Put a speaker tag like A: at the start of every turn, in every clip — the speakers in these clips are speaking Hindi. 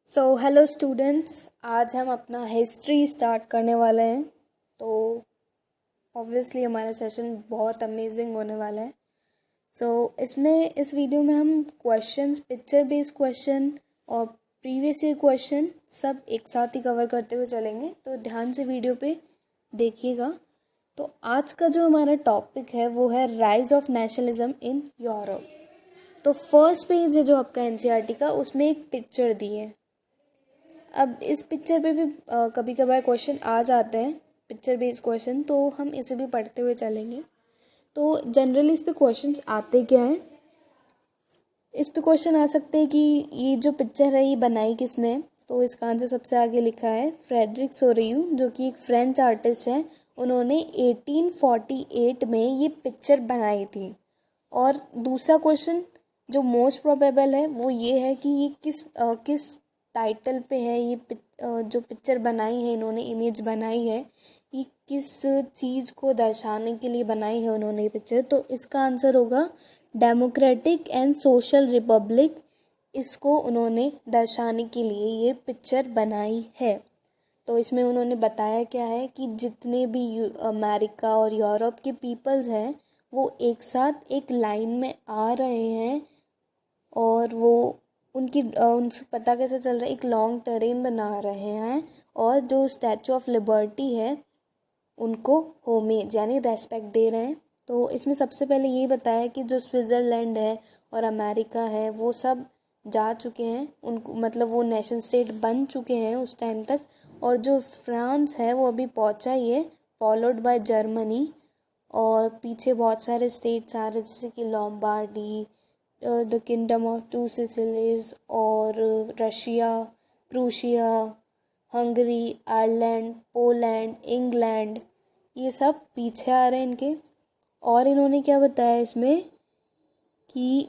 A: हेलो स्टूडेंट्स, आज हम अपना हिस्ट्री स्टार्ट करने वाले हैं। तो ऑब्वियसली हमारा सेशन बहुत अमेजिंग होने वाला है। इस वीडियो में हम क्वेश्चंस, पिक्चर बेस्ड क्वेश्चन और प्रीवियस ईयर क्वेश्चन सब एक साथ ही कवर करते हुए चलेंगे। तो ध्यान से वीडियो पे देखिएगा। तो आज का जो हमारा टॉपिक है वो है rise of nationalism in Europe. तो फर्स्ट पेज है जो आपका एनसीईआरटी का, उसमें एक पिक्चर दी है। अब इस पिक्चर पे भी कभी कभार क्वेश्चन आ जाते हैं, पिक्चर बेस्ड क्वेश्चन, तो हम इसे भी पढ़ते हुए चलेंगे। तो जनरली इस पे क्वेश्चंस आते क्या हैं, इस पे क्वेश्चन आ सकते हैं कि ये जो पिक्चर है ये बनाई किसने। तो इसका आंसर सबसे आगे लिखा है फ्रेडरिक सोरेयू, जो कि एक फ्रेंच आर्टिस्ट है। उन्होंने 1848 में ये पिक्चर बनाई थी। और दूसरा क्वेश्चन जो मोस्ट प्रोबेबल है वो ये है कि ये किस टाइटल पे है। ये जो पिक्चर बनाई है इन्होंने, इमेज बनाई है, ये किस चीज़ को दर्शाने के लिए बनाई है उन्होंने ये पिक्चर। तो इसका आंसर होगा डेमोक्रेटिक एंड सोशल रिपब्लिक। इसको उन्होंने दर्शाने के लिए ये पिक्चर बनाई है। तो इसमें उन्होंने बताया क्या है कि जितने भी अमेरिका और यूरोप के पीपल्स हैं वो एक साथ एक लाइन में आ रहे हैं और वो उनसे पता कैसे चल रहा है, एक लॉन्ग टेरेन बना रहे हैं और जो स्टैचू ऑफ लिबर्टी है उनको होमेज यानी रेस्पेक्ट दे रहे हैं। तो इसमें सबसे पहले ये बताया कि जो स्विट्ज़रलैंड है और अमेरिका है वो सब जा चुके हैं, उनको मतलब वो नेशन स्टेट बन चुके हैं उस टाइम तक। और जो फ्रांस है वो अभी पहुंचा ही है, फॉलोड बाय जर्मनी। और पीछे बहुत सारे स्टेट्स आ रहे जैसे कि Lombardy, the kingdom of two Sicilies और Russia, Prussia, Hungary, Ireland, Poland, England, ये सब पीछे आ रहे हैं इनके। और इन्होंने क्या बताया इसमें कि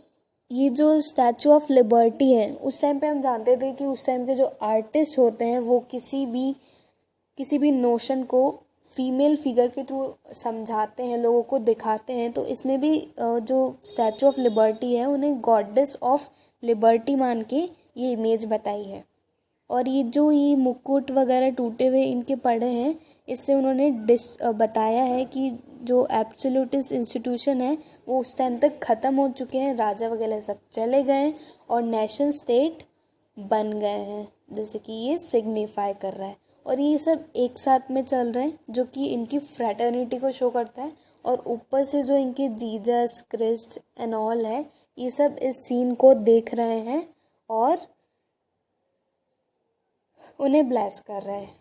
A: ये जो स्टैचू ऑफ लिबर्टी है, उस टाइम पे हम जानते थे कि उस टाइम के जो आर्टिस्ट होते हैं वो किसी भी नोशन को फीमेल फिगर के थ्रू समझाते हैं, लोगों को दिखाते हैं। तो इसमें भी जो स्टैचू ऑफ लिबर्टी है उन्हें गॉडेस ऑफ लिबर्टी मान के ये इमेज बताई है। और ये मुकुट वगैरह टूटे हुए इनके पड़े हैं, इससे उन्होंने बताया है कि जो एब्सोल्यूटिस्ट इंस्टीट्यूशन है वो उस टाइम तक ख़त्म हो चुके हैं, राजा वगैरह सब चले गए और नेशन स्टेट बन गए हैं, जैसे कि ये सिग्निफाई कर रहा है। और ये सब एक साथ में चल रहे हैं जो कि इनकी फ्रेटर्निटी को शो करता है। और ऊपर से जो इनके जीसस क्रिस्ट एंड ऑल है, ये सब इस सीन को देख रहे हैं और उन्हें ब्लेस कर रहे हैं।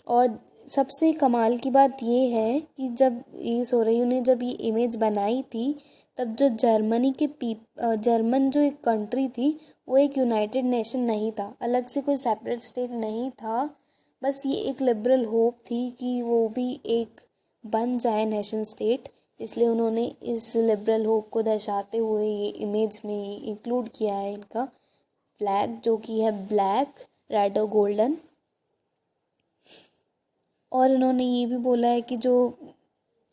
A: और सबसे कमाल की बात ये है कि जब ये सोरेयू ने जब ये इमेज बनाई थी तब जो जर्मन जो एक कंट्री थी वो एक यूनाइटेड नेशन नहीं था, अलग से कोई सेपरेट स्टेट नहीं था। बस ये एक लिबरल होप थी कि वो भी एक बन जाए नेशन स्टेट, इसलिए उन्होंने इस लिबरल होप को दर्शाते हुए ये इमेज में इंक्लूड किया है इनका फ्लैग, जो कि है ब्लैक, रेड और गोल्डन। और इन्होंने ये भी बोला है कि जो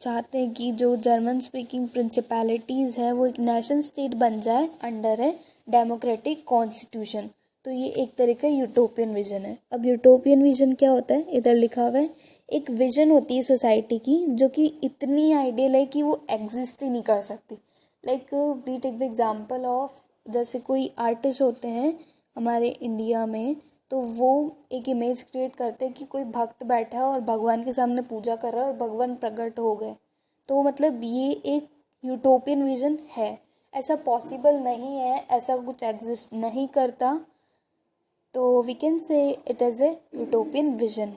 A: चाहते हैं कि जो जर्मन स्पीकिंग प्रिंसिपैलिटीज़ है वो एक नेशन स्टेट बन जाए अंडर है डेमोक्रेटिक कॉन्स्टिट्यूशन। तो ये एक तरह का यूटोपियन विजन है। अब यूटोपियन विजन क्या होता है, इधर लिखा हुआ है, एक विजन होती है सोसाइटी की जो कि इतनी आइडियल है कि वो एग्जिस्ट ही नहीं कर सकती। Like we take the example of, जैसे कोई आर्टिस्ट होते हैं हमारे इंडिया में, तो वो एक इमेज क्रिएट करते हैं कि कोई भक्त बैठा है और भगवान के सामने पूजा कर रहा है और भगवान प्रकट हो गए। तो मतलब ये एक यूटोपियन विजन है, ऐसा पॉसिबल नहीं है, ऐसा कुछ एग्जिस्ट नहीं करता। तो we can say it is a utopian vision.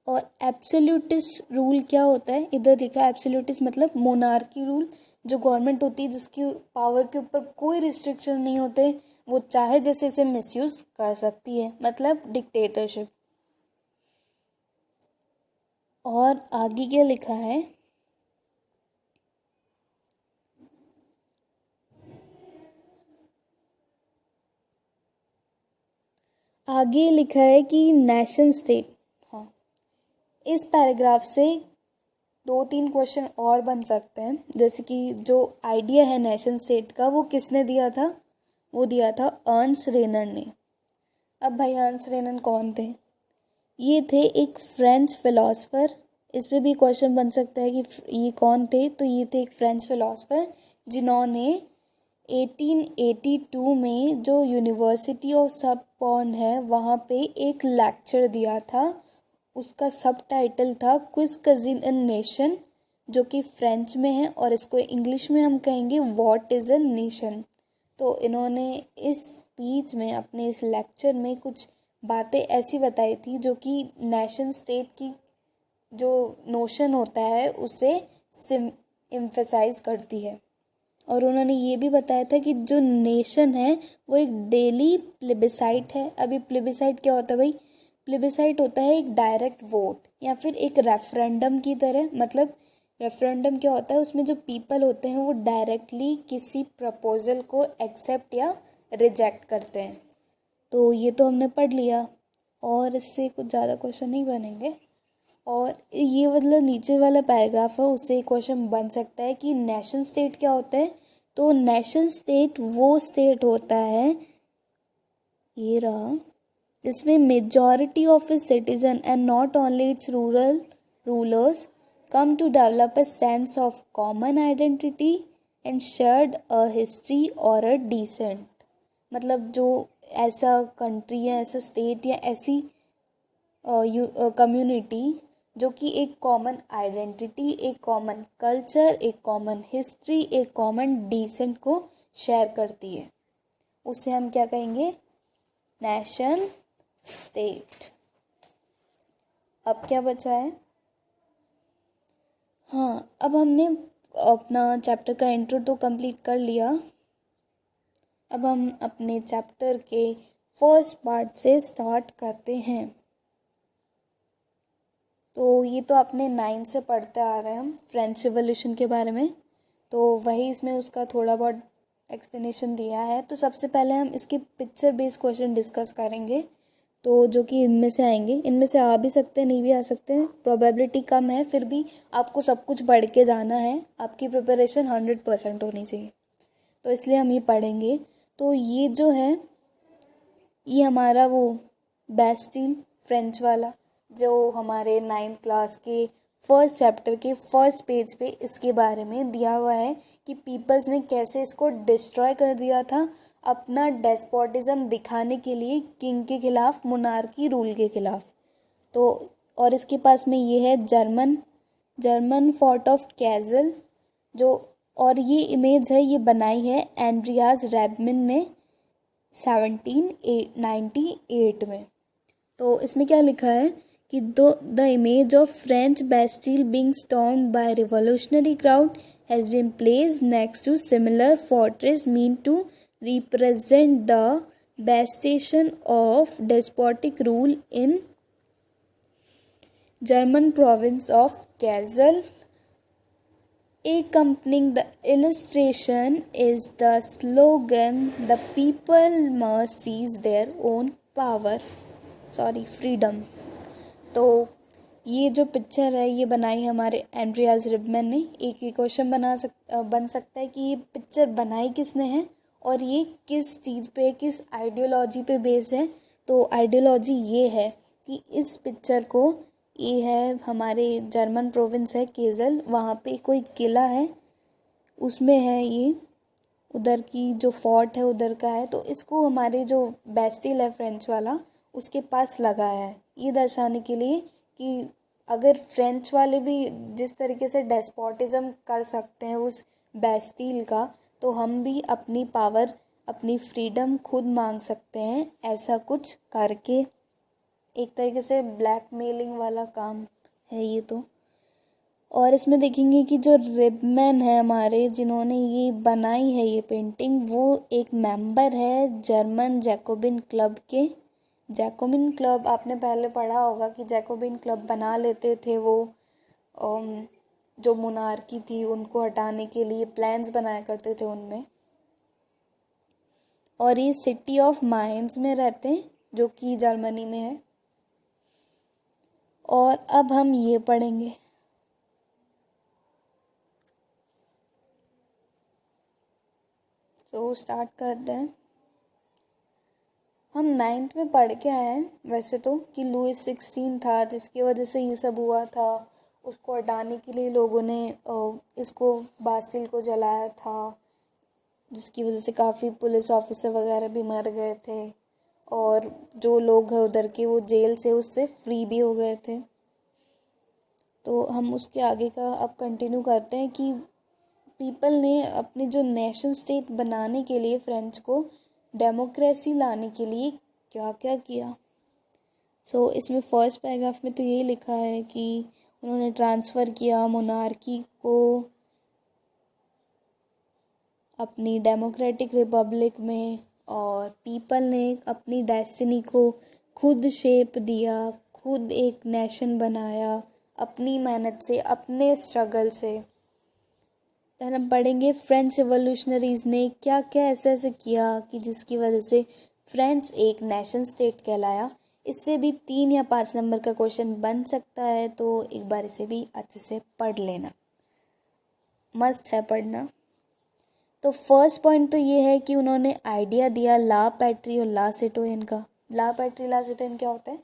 A: और एब्सोल्यूटिस्ट रूल क्या होता है, इधर लिखा है एब्सोल्यूटिस्ट मतलब मोनार्की रूल, जो गवर्नमेंट होती है जिसकी पावर के ऊपर कोई रिस्ट्रिक्शन नहीं होते, वो चाहे जैसे इसे मिसयूज कर सकती है, मतलब डिक्टेटरशिप। और आगे क्या लिखा है, आगे लिखा है कि नेशन स्टेट, हाँ, इस पैराग्राफ से 2-3 क्वेश्चन और बन सकते हैं। जैसे कि जो आइडिया है नेशन स्टेट का वो किसने दिया था, वो दिया था अर्न्स्ट रेनर ने। अब भाई हांस रेनन कौन थे? ये थे एक फ्रेंच फिलोसफर। इस पे भी क्वेश्चन बन सकता है कि ये कौन थे। तो ये थे एक फ्रेंच फिलोसफर जिन्होंने 1882 में जो यूनिवर्सिटी ऑफ सबपॉन है वहाँ पे एक लेक्चर दिया था। उसका सब टाइटल था क्विज कजिन इन नेशन, जो कि फ्रेंच में है, और इसको इंग्लिश में हम कहेंगे व्हाट इज़ अ नेशन। तो इन्होंने इस स्पीच में, अपने इस लेक्चर में कुछ बातें ऐसी बताई थी जो कि नेशन स्टेट की जो नोशन होता है उसे एम्फेसाइज करती है। और उन्होंने ये भी बताया था कि जो नेशन है वो एक डेली प्लेबिसाइट है। अभी प्लेबिसाइट क्या होता है भाई? प्लेबिसाइट होता है एक डायरेक्ट वोट या फिर एक रेफरेंडम की तरह। मतलब रेफरेंडम क्या होता है? उसमें जो पीपल होते हैं वो डायरेक्टली किसी प्रपोजल को एक्सेप्ट या रिजेक्ट करते हैं। तो ये तो हमने पढ़ लिया, और इससे कुछ ज़्यादा क्वेश्चन नहीं बनेंगे। और ये मतलब नीचे वाला पैराग्राफ है, उससे क्वेश्चन बन सकता है कि नेशन स्टेट क्या होता है। तो नेशन स्टेट वो स्टेट होता है, ये रहा, इसमें majority of its citizen and not only it's rulers come to develop a sense of common identity and shared a history or a decent। मतलब जो ऐसा कंट्री है, ऐसा स्टेट या ऐसी कम्युनिटी जो कि एक कॉमन आइडेंटिटी, एक कॉमन कल्चर, एक कॉमन हिस्ट्री, एक कॉमन डिसेंट को शेयर करती है, उसे हम क्या कहेंगे? Nation state. अब क्या बचा है? हाँ, अब हमने अपना चैप्टर का इंट्रो तो कंप्लीट कर लिया। अब हम अपने चैप्टर के फर्स्ट पार्ट से स्टार्ट करते हैं। तो ये तो अपने 9 से पढ़ते आ रहे हैं हम फ्रेंच रिवॉल्यूशन के बारे में, तो वही इसमें उसका थोड़ा बहुत एक्सप्लेनेशन दिया है। तो सबसे पहले हम इसके पिक्चर बेस्ड क्वेश्चन डिस्कस करेंगे, तो जो कि इनमें से आएंगे। इनमें से आ भी सकते हैं, नहीं भी आ सकते हैं, प्रोबेबिलिटी कम है, फिर भी आपको सब कुछ पढ़ के जाना है। आपकी प्रिपरेशन 100% होनी चाहिए, तो इसलिए हम ये पढ़ेंगे। तो ये जो है, ये हमारा वो बेस्टिल फ्रेंच वाला, जो हमारे 9th क्लास के फर्स्ट चैप्टर के फर्स्ट पेज पे इसके बारे में दिया हुआ है कि पीपल्स ने कैसे इसको डिस्ट्रॉय कर दिया था अपना डेस्पोटिज्म दिखाने के लिए, किंग के खिलाफ, मोनार्की रूल के खिलाफ। तो और इसके पास में ये है जर्मन फोर्ट ऑफ कैजल, जो, और ये इमेज है, ये बनाई है एंड्रियाज रैबमिन ने 1798 में। तो इसमें क्या लिखा है कि the image of French Bastille being stormed by revolutionary crowd has been placed next to similar fortress mean to represent the bastion of despotic rule in German province of Kassel। Accompanying the illustration is the slogan, "The people must seize their own freedom"। तो ये जो पिक्चर है ये बनाई हमारे एंड्रियाज रिबमैन ने। एक ही क्वेश्चन बन सकता है कि ये पिक्चर बनाई किसने है और ये किस चीज़ पे, किस आइडियोलॉजी पे बेस्ड है। तो आइडियोलॉजी ये है कि इस पिक्चर को, ये है हमारे जर्मन प्रोविंस है केजल, वहाँ पे कोई किला है, उसमें है ये, उधर की जो फोर्ट है उधर का है। तो इसको हमारे जो बेस्टिल है फ्रेंच वाला, उसके पास लगाया है ये दर्शाने के लिए कि अगर फ्रेंच वाले भी जिस तरीके से डेस्पोटिज्म कर सकते हैं उस बेस्टिल का, तो हम भी अपनी पावर, अपनी फ्रीडम खुद मांग सकते हैं, ऐसा कुछ करके। एक तरीके से ब्लैकमेलिंग वाला काम है ये तो। और इसमें देखेंगे कि जो रिबमैन है हमारे, जिन्होंने ये बनाई है ये पेंटिंग, वो एक मेंबर है जर्मन जैकोबिन क्लब के। जैकोबिन क्लब आपने पहले पढ़ा होगा कि जैकोबिन क्लब बना लेते थे वो, जो मोनार्की थी उनको हटाने के लिए प्लान्स बनाया करते थे उनमें। और ये सिटी ऑफ माइंस में रहते हैं जो कि जर्मनी में है। और अब हम ये पढ़ेंगे, तो स्टार्ट करते हैं। हम 9th में पढ़ के आए हैं वैसे तो कि लुइस 16 था जिसकी वजह से ये सब हुआ था। उसको हटाने के लिए लोगों ने इसको बास्टिल को जलाया था, जिसकी वजह से काफ़ी पुलिस ऑफिसर वगैरह भी मर गए थे और जो लोग हैं उधर के वो जेल से उससे फ्री भी हो गए थे। तो हम उसके आगे का अब कंटिन्यू करते हैं कि पीपल ने अपने जो नेशन स्टेट बनाने के लिए फ्रेंच को डेमोक्रेसी लाने के लिए क्या क्या किया। इसमें फर्स्ट पैराग्राफ में तो यही लिखा है कि उन्होंने ट्रांसफ़र किया मोनार्की को अपनी डेमोक्रेटिक रिपब्लिक में, और पीपल ने अपनी डेस्टिनी को खुद शेप दिया, खुद एक नेशन बनाया अपनी मेहनत से, अपने स्ट्रगल से। then हम पढ़ेंगे फ्रेंच रिवोल्यूशनरीज़ ने क्या क्या ऐसे किया कि जिसकी वजह से फ्रेंच एक नेशन स्टेट कहलाया। इससे भी 3 या 5 नंबर का क्वेश्चन बन सकता है, तो एक बार इसे भी अच्छे से पढ़ लेना, मस्ट है पढ़ना। तो फर्स्ट पॉइंट तो ये है कि उन्होंने आइडिया दिया ला पैट्री और ला सिटोयन का। ला पैट्री ला सिटोयन क्या होता है?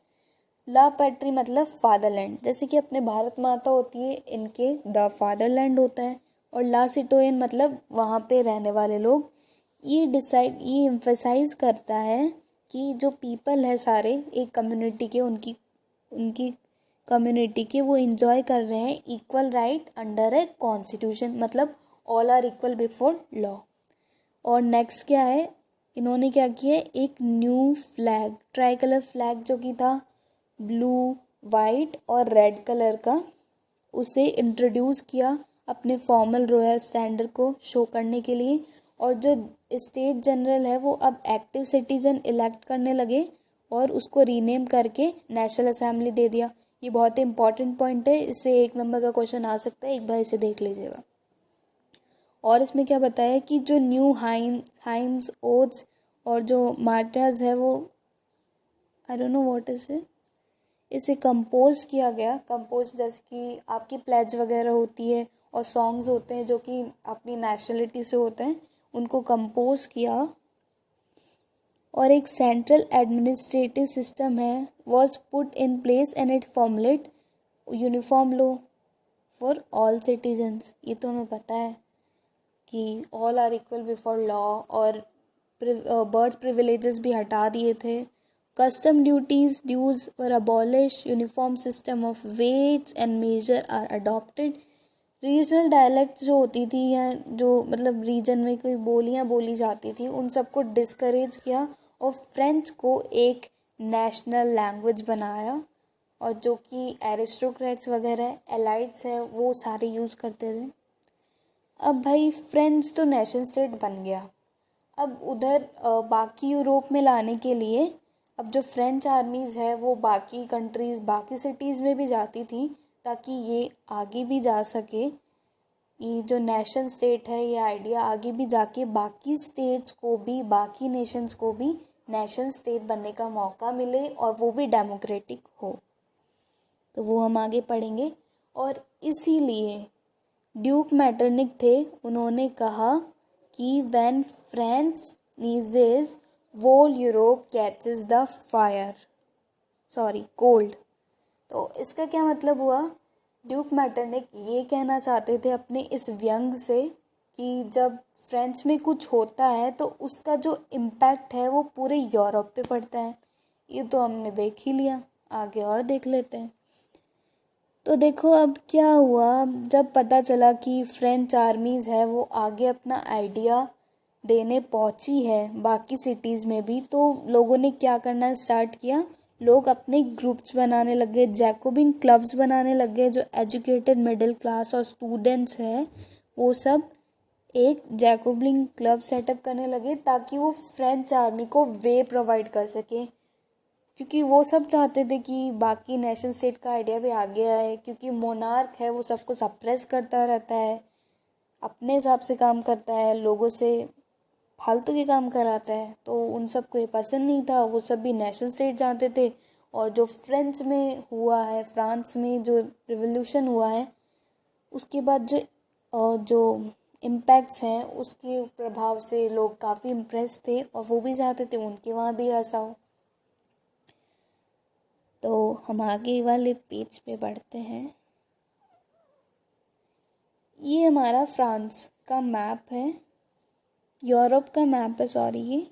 A: ला पैट्री मतलब फादरलैंड, जैसे कि अपने भारत माता होती है, इनके द फादरलैंड होता है। और ला सिटोयन मतलब वहाँ पे रहने वाले लोग। ये एम्फसाइज करता है कि जो पीपल है सारे एक कम्युनिटी के, उनकी कम्युनिटी के वो इंजॉय कर रहे हैं equal right under a constitution, मतलब all are equal before law. और नेक्स्ट क्या है, इन्होंने क्या किया, एक new flag, tricolour flag जो कि था ब्लू वाइट और रेड कलर का, उसे इंट्रोड्यूस किया अपने फॉर्मल रॉयल स्टैंडर्ड को शो करने के लिए। और जो स्टेट जनरल है वो अब एक्टिव सिटीजन इलेक्ट करने लगे और उसको रीनेम करके नेशनल असेंबली दे दिया। ये बहुत ही इंपॉर्टेंट पॉइंट है, इससे 1 नंबर का क्वेश्चन आ सकता है, एक बार इसे देख लीजिएगा। और इसमें क्या बताया कि जो न्यू हाइम्स ओथ्स और जो मार्टाज है वो I don't know what is it, इसे कंपोज किया गया। कंपोज जैसे कि आपकी प्लेज वगैरह होती है और सॉन्ग्स होते हैं जो कि अपनी नेशनलिटी से होते हैं, उनको कंपोज किया। और एक सेंट्रल एडमिनिस्ट्रेटिव सिस्टम है was put in place and it formulate uniform law for all citizens. ये तो हमें पता है कि all are equal before law, और बर्थ प्रिविलेजेस भी हटा दिए थे। Custom dues were abolish, uniform system of weights and measure are adopted. Regional dialect जो होती थी या जो मतलब रीजन में कोई बोलियाँ बोली जाती थी उन सबको डिस्करेज किया और फ्रेंच को एक नेशनल लैंग्वेज बनाया। और जो कि एरिस्टोक्रेट्स वगैरह एलाइट्स है वो सारे यूज़ करते थे। अब भाई फ्रेंच तो नेशन स्टेट बन गया। अब उधर बाकी यूरोप में लाने के लिए अब जो फ्रेंच आर्मीज़ है वो बाकी कंट्रीज़ बाकी सिटीज़ में भी जाती थी ताकि ये आगे भी जा सके। ये जो नेशन स्टेट है ये आइडिया आगे भी जाके बाकी स्टेट्स को भी, बाकी नेशंस को भी नेशन स्टेट बनने का मौका मिले और वो भी डेमोक्रेटिक हो। तो वो हम आगे पढ़ेंगे। और इसीलिए ड्यूक मैटरनिक थे, उन्होंने कहा कि when France sneezes whole Europe catches the fire, cold. तो इसका क्या मतलब हुआ, ड्यूक मैटरनिक ये कहना चाहते थे अपने इस व्यंग से कि जब फ्रेंच में कुछ होता है तो उसका जो इम्पैक्ट है वो पूरे यूरोप पे पड़ता है। ये तो हमने देख ही लिया, आगे और देख लेते हैं। तो देखो अब क्या हुआ, जब पता चला कि फ्रेंच आर्मीज़ है वो आगे अपना आइडिया देने पहुंची है बाकी सिटीज़ में भी, तो लोगों ने क्या करना स्टार्ट किया, लोग अपने ग्रुप्स बनाने लग गए, जैकोबिन क्लब्स बनाने लग गए। जो एजुकेटेड मिडिल क्लास और स्टूडेंट्स हैं वो सब एक जैकोबिन क्लब सेटअप करने लगे ताकि वो फ्रेंच आर्मी को वे प्रोवाइड कर सके, क्योंकि वो सब चाहते थे कि बाकी नेशन स्टेट का आइडिया भी आगे आए। क्योंकि मोनार्क है वो सबको सप्रेस करता रहता है, अपने हिसाब से काम करता है, लोगों से फालतू के काम कराता है, तो उन सबको ये पसंद नहीं था। वो सब भी नेशन स्टेट जानते थे। और जो फ्रेंच में हुआ है, फ्रांस में जो रिवोल्यूशन हुआ है उसके बाद जो इम्पैक्ट्स हैं उसके प्रभाव से लोग काफ़ी इम्प्रेस थे और वो भी चाहते थे उनके वहाँ भी ऐसा हो। तो हम आगे वाले पेज पे बढ़ते हैं। ये हमारा फ्रांस का मैप है, यूरोप का मैप है सॉरी।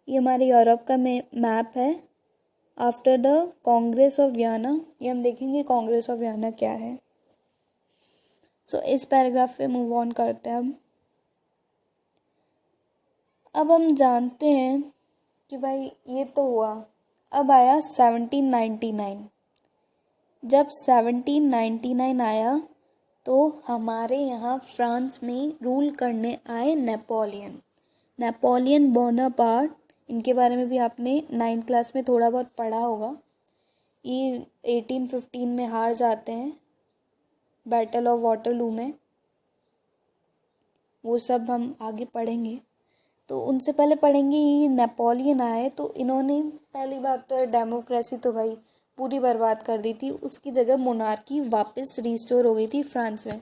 A: ये हमारे यूरोप का मैप है after the Congress of Vienna. ये हम देखेंगे कांग्रेस ऑफ वियना क्या है। सो इस पैराग्राफ पे मूव ऑन करते हैं अब हम जानते हैं कि भाई ये तो हुआ। अब आया 1799। जब 1799 आया तो हमारे यहाँ फ्रांस में रूल करने आए नेपोलियन बोनापार्ट। इनके बारे में भी आपने 9th क्लास में थोड़ा बहुत पढ़ा होगा। ये 1815 में हार जाते हैं बैटल ऑफ वाटरलू में, वो सब हम आगे पढ़ेंगे। तो उनसे पहले पढ़ेंगे ये नेपोलियन आए तो इन्होंने पहली बात तो डेमोक्रेसी तो भाई पूरी बर्बाद कर दी थी, उसकी जगह मोनार्की वापस रिस्टोर हो गई थी फ्रांस में।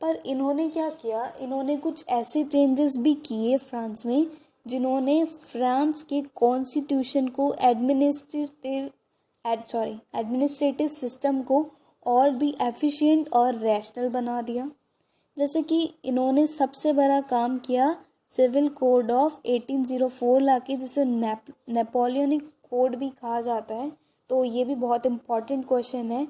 A: पर इन्होंने क्या किया, इन्होंने कुछ ऐसे चेंजेस भी किए फ्रांस में जिन्होंने फ्रांस के कॉन्स्टिट्यूशन को एडमिनिस्ट्रेटिव सिस्टम को और भी एफिशिएंट और रैशनल बना दिया। जैसे कि इन्होंने सबसे बड़ा काम किया सिविल कोड ऑफ 1804 लाके, जिसे नेपोलियनिक कोड भी कहा जाता है। तो ये भी बहुत इम्पॉर्टेंट क्वेश्चन है,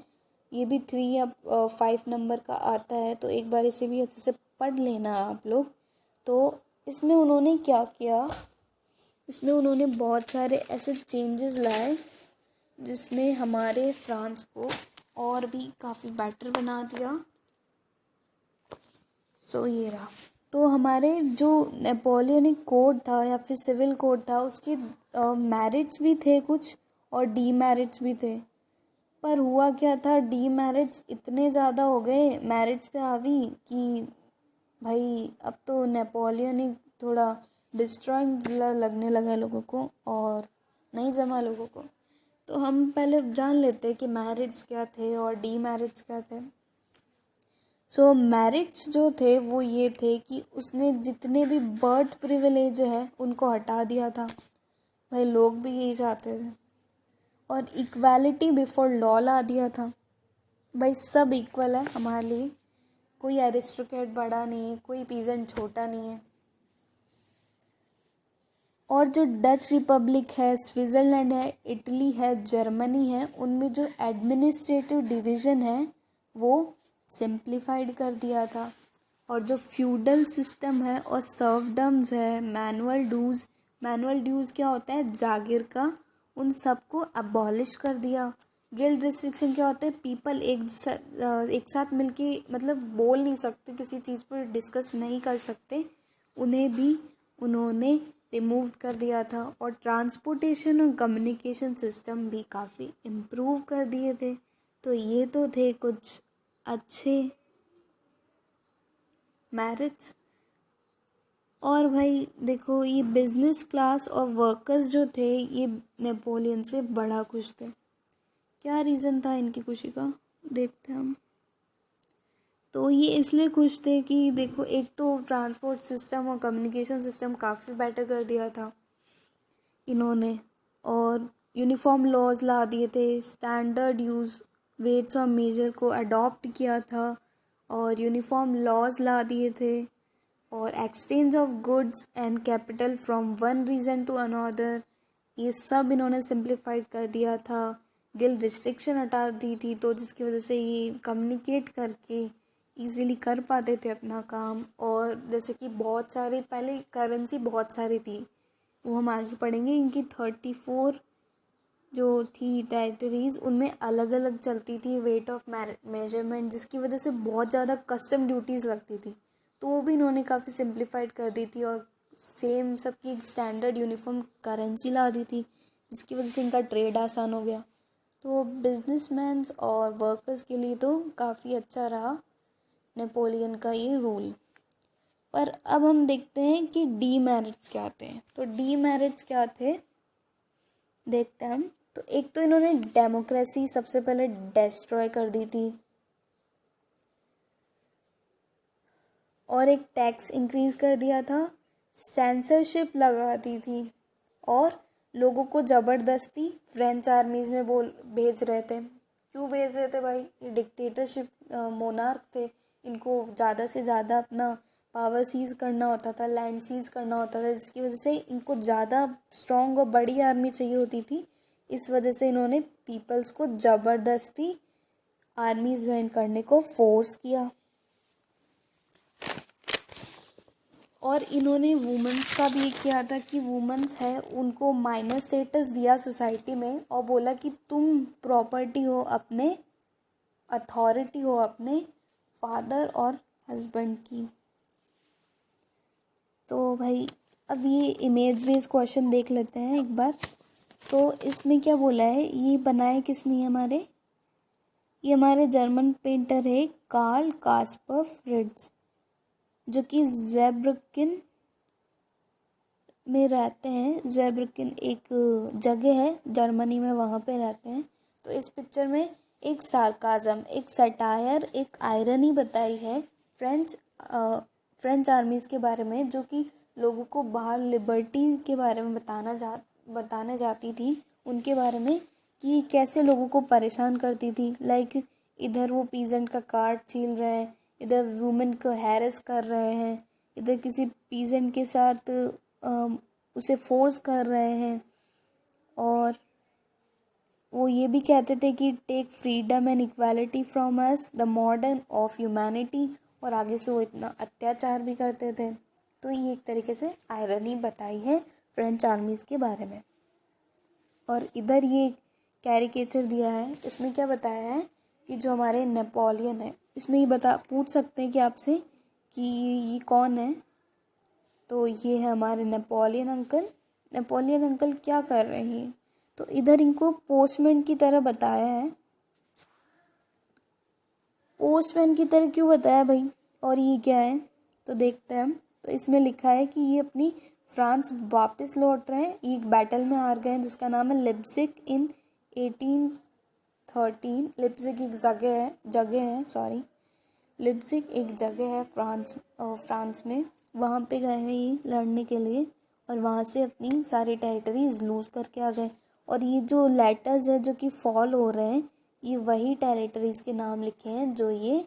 A: ये भी 3 या 5 नंबर का आता है, तो एक बार इसे भी अच्छे से पढ़ लेना आप लोग। तो इसमें उन्होंने क्या किया, इसमें उन्होंने बहुत सारे ऐसे चेंजेस लाए जिसने हमारे फ्रांस को और भी काफ़ी बेटर बना दिया। सो ये रहा। तो हमारे जो नेपोलियनिक कोड था या फिर सिविल कोड था उसके मेरिट्स भी थे कुछ और डीमेरिट्स भी थे। पर हुआ क्या था, डीमेरिट्स इतने ज़्यादा हो गए मेरिट्स पे हावी कि भाई अब तो नेपोलियनिक थोड़ा डिस्ट्रॉइंग लगने लगा लोगों को और नहीं जमा लोगों को। तो हम पहले जान लेते हैं कि मेरिट्स क्या थे और डीमेरिट्स क्या थे। सो मेरिट्स जो थे वो ये थे कि उसने जितने भी बर्थ प्रिविलेज है उनको हटा दिया था। भाई लोग भी यही चाहते थे। और इक्वालिटी बिफोर लॉ ला दिया था। भाई सब इक्वल है हमारे लिए, कोई एरिस्टोक्रेट बड़ा नहीं है, कोई पीजेंट छोटा नहीं है। और जो डच रिपब्लिक है, स्विट्ज़रलैंड है, इटली है, जर्मनी है, उनमें जो एडमिनिस्ट्रेटिव डिवीज़न है वो सिंप्लीफाइड कर दिया था। और जो फ्यूडल सिस्टम है और सर्वडम्स है, मैनुअल ड्यूज़ क्या होता है जागीर का, उन सबको अबॉलिश कर दिया। गिल्ड रिस्ट्रिक्शन क्या होता है, पीपल एक साथ मिलके मतलब बोल नहीं सकते, किसी चीज़ पर डिस्कस नहीं कर सकते, उन्हें भी उन्होंने रिमूव कर दिया था। और ट्रांसपोर्टेशन और कम्युनिकेशन सिस्टम भी काफ़ी इम्प्रूव कर दिए थे। तो ये तो थे कुछ अच्छे मेरिट्स। और भाई देखो ये बिजनेस क्लास और वर्कर्स जो थे ये नेपोलियन से बड़ा खुश थे। क्या रीज़न था इनकी खुशी का, देखते हैं हम। तो ये इसलिए खुश थे कि देखो एक तो ट्रांसपोर्ट सिस्टम और कम्युनिकेशन सिस्टम काफ़ी बेटर कर दिया था इन्होंने, और यूनिफॉर्म लॉज ला दिए थे, स्टैंडर्ड यूज़ वेट्स और मेजर को अडॉप्ट किया था और यूनिफॉर्म लॉज ला दिए थे, और exchange of goods and capital from one region to another, ये सब इन्होंने सिंप्लीफाइड कर दिया था। गिल्ड रिस्ट्रिक्शन हटा दी थी तो जिसकी वजह से ये कम्युनिकेट करके इजीली कर पाते थे अपना काम। और जैसे कि बहुत सारे पहले करेंसी बहुत सारी थी, वो हम आगे पढ़ेंगे। इनकी 34 जो थी टेरिटरीज़ उनमें अलग अलग चलती थी वेट ऑफ मेजरमेंट, जिसकी वजह से बहुत ज़्यादा कस्टम ड्यूटीज़ लगती थी, तो वो भी इन्होंने काफ़ी सिंप्लीफाइड कर दी थी। और सेम सबकी एक स्टैंडर्ड यूनिफॉर्म करेंसी ला दी थी, जिसकी वजह से इनका ट्रेड आसान हो गया। तो बिजनेसमैन्स और वर्कर्स के लिए तो काफ़ी अच्छा रहा नेपोलियन का ये रूल। पर अब हम देखते हैं कि डीमेरिट्स क्या थे। तो डीमेरिट्स क्या थे देखते हैं हम। तो एक तो इन्होंने डेमोक्रेसी सबसे पहले डिस्ट्रॉय कर दी थी और एक टैक्स इंक्रीज़ कर दिया था, सेंसरशिप लगा दी थी और लोगों को ज़बरदस्ती फ्रेंच आर्मीज़ में भेज रहे थे। क्यों भेज रहे थे भाई? ये डिक्टेटरशिप मोनार्क थे, इनको ज़्यादा से ज़्यादा अपना पावर सीज़ करना होता था, लैंड सीज़ करना होता था, जिसकी वजह से इनको ज़्यादा स्ट्रॉन्ग और बड़ी आर्मी चाहिए होती थी। इस वजह से इन्होंने पीपल्स को ज़बरदस्ती आर्मी ज्वाइन करने को फोर्स किया। और इन्होंने वुमेंस का भी किया था कि वुमेंस है उनको माइनर स्टेटस दिया सोसाइटी में और बोला कि तुम प्रॉपर्टी हो अपने, अथॉरिटी हो अपने फादर और हस्बैंड की। तो भाई अब ये इमेज बेस्ड क्वेश्चन देख लेते हैं एक बार। तो इसमें क्या बोला है, ये बनाए किसने हमारे, ये हमारे जर्मन पेंटर है कार्ल कास्पर फ्रिट्ज, जो कि ज़ेब्रुकिन में रहते हैं। ज़ेब्रुकिन एक जगह है जर्मनी में, वहाँ पे रहते हैं। तो इस पिक्चर में एक सार्काज़म, एक सटायर, एक आयरनी बताई है फ्रेंच आर्मीज़ के बारे में, जो कि लोगों को बाहर लिबर्टी के बारे में बताने जाती थी, उनके बारे में कि कैसे लोगों को परेशान करती थी। लाइक इधर वो पीजेंट का कार्ड छील रहे हैं, इधर वुमेन को हैरेस कर रहे हैं, इधर किसी पीजेंट के साथ उसे फोर्स कर रहे हैं। और वो ये भी कहते थे कि take freedom and equality from us the modern of humanity, और आगे से वो इतना अत्याचार भी करते थे। तो ये एक तरीके से आयरनी बताई है फ्रेंच आर्मीज़ के बारे में। और इधर ये कैरिकेचर दिया है, इसमें क्या बताया है कि जो हमारे नेपोलियन है, इसमें ये पूछ सकते हैं कि आपसे कि ये कौन है। तो ये है हमारे नेपोलियन अंकल। नेपोलियन अंकल क्या कर रहे हैं, तो इधर इनको पोस्टमैन की तरह बताया है। पोस्टमैन की तरह क्यों बताया भाई, और ये क्या है तो देखते हैं हम। तो इसमें लिखा है कि ये अपनी फ्रांस वापस लौट रहे हैं, ये एक बैटल में हार गए हैं जिसका नाम है लिप्जिक इन 1813। लिप्जिक एक जगह है लिप्जिक एक जगह है फ्रांस में। वहाँ पे गए हैं ये लड़ने के लिए और वहाँ से अपनी सारी टेरिटरीज लूज़ करके आ गए। और ये जो लेटर्स है जो कि फॉल हो रहे हैं, ये वही टेरिटरीज के नाम लिखे हैं जो ये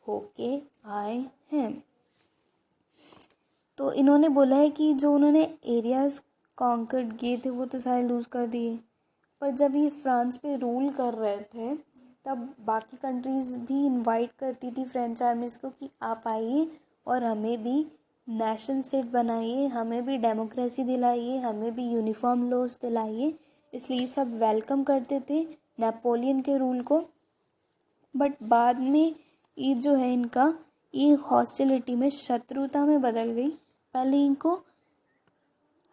A: होके आए हैं। तो इन्होंने बोला है कि जो उन्होंने एरियाज कॉन्कर्ड किए थे वो तो सारे लूज़ कर दिए, पर जब ये फ्रांस पे रूल कर रहे थे तब बाकी कंट्रीज़ भी इनवाइट करती थी फ्रेंच आर्मीज़ को कि आप आइए और हमें भी नेशन स्टेट बनाइए, हमें भी डेमोक्रेसी दिलाइए, हमें भी यूनिफॉर्म लॉज दिलाइए। इसलिए सब वेलकम करते थे नेपोलियन के रूल को। बट बाद में ये जो है इनका ये हॉस्टिलिटी में, शत्रुता में बदल गई। पहले इनको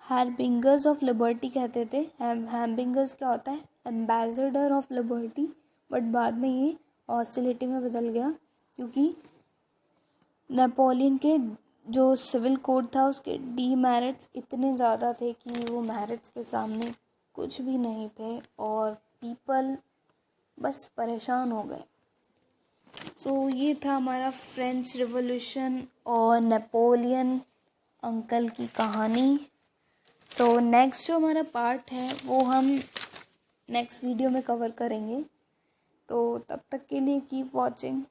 A: हार्बिंगर्स ऑफ लिबर्टी कहते थे। हार्बिंगर्स क्या होता है, एम्बेसडर ऑफ लिबर्टी। बट बाद में ये हॉस्टिलिटी में बदल गया क्योंकि नेपोलियन के जो सिविल कोड था उसके डीमेरिट्स इतने ज़्यादा थे कि वो मेरिट्स के सामने कुछ भी नहीं थे और पीपल बस परेशान हो गए। सो ये था हमारा फ्रेंच रिवॉल्यूशन और नेपोलियन अंकल की कहानी। सो नेक्स्ट जो हमारा पार्ट है वो हम नेक्स्ट वीडियो में कवर करेंगे। तो तब तक के लिए कीप वॉचिंग।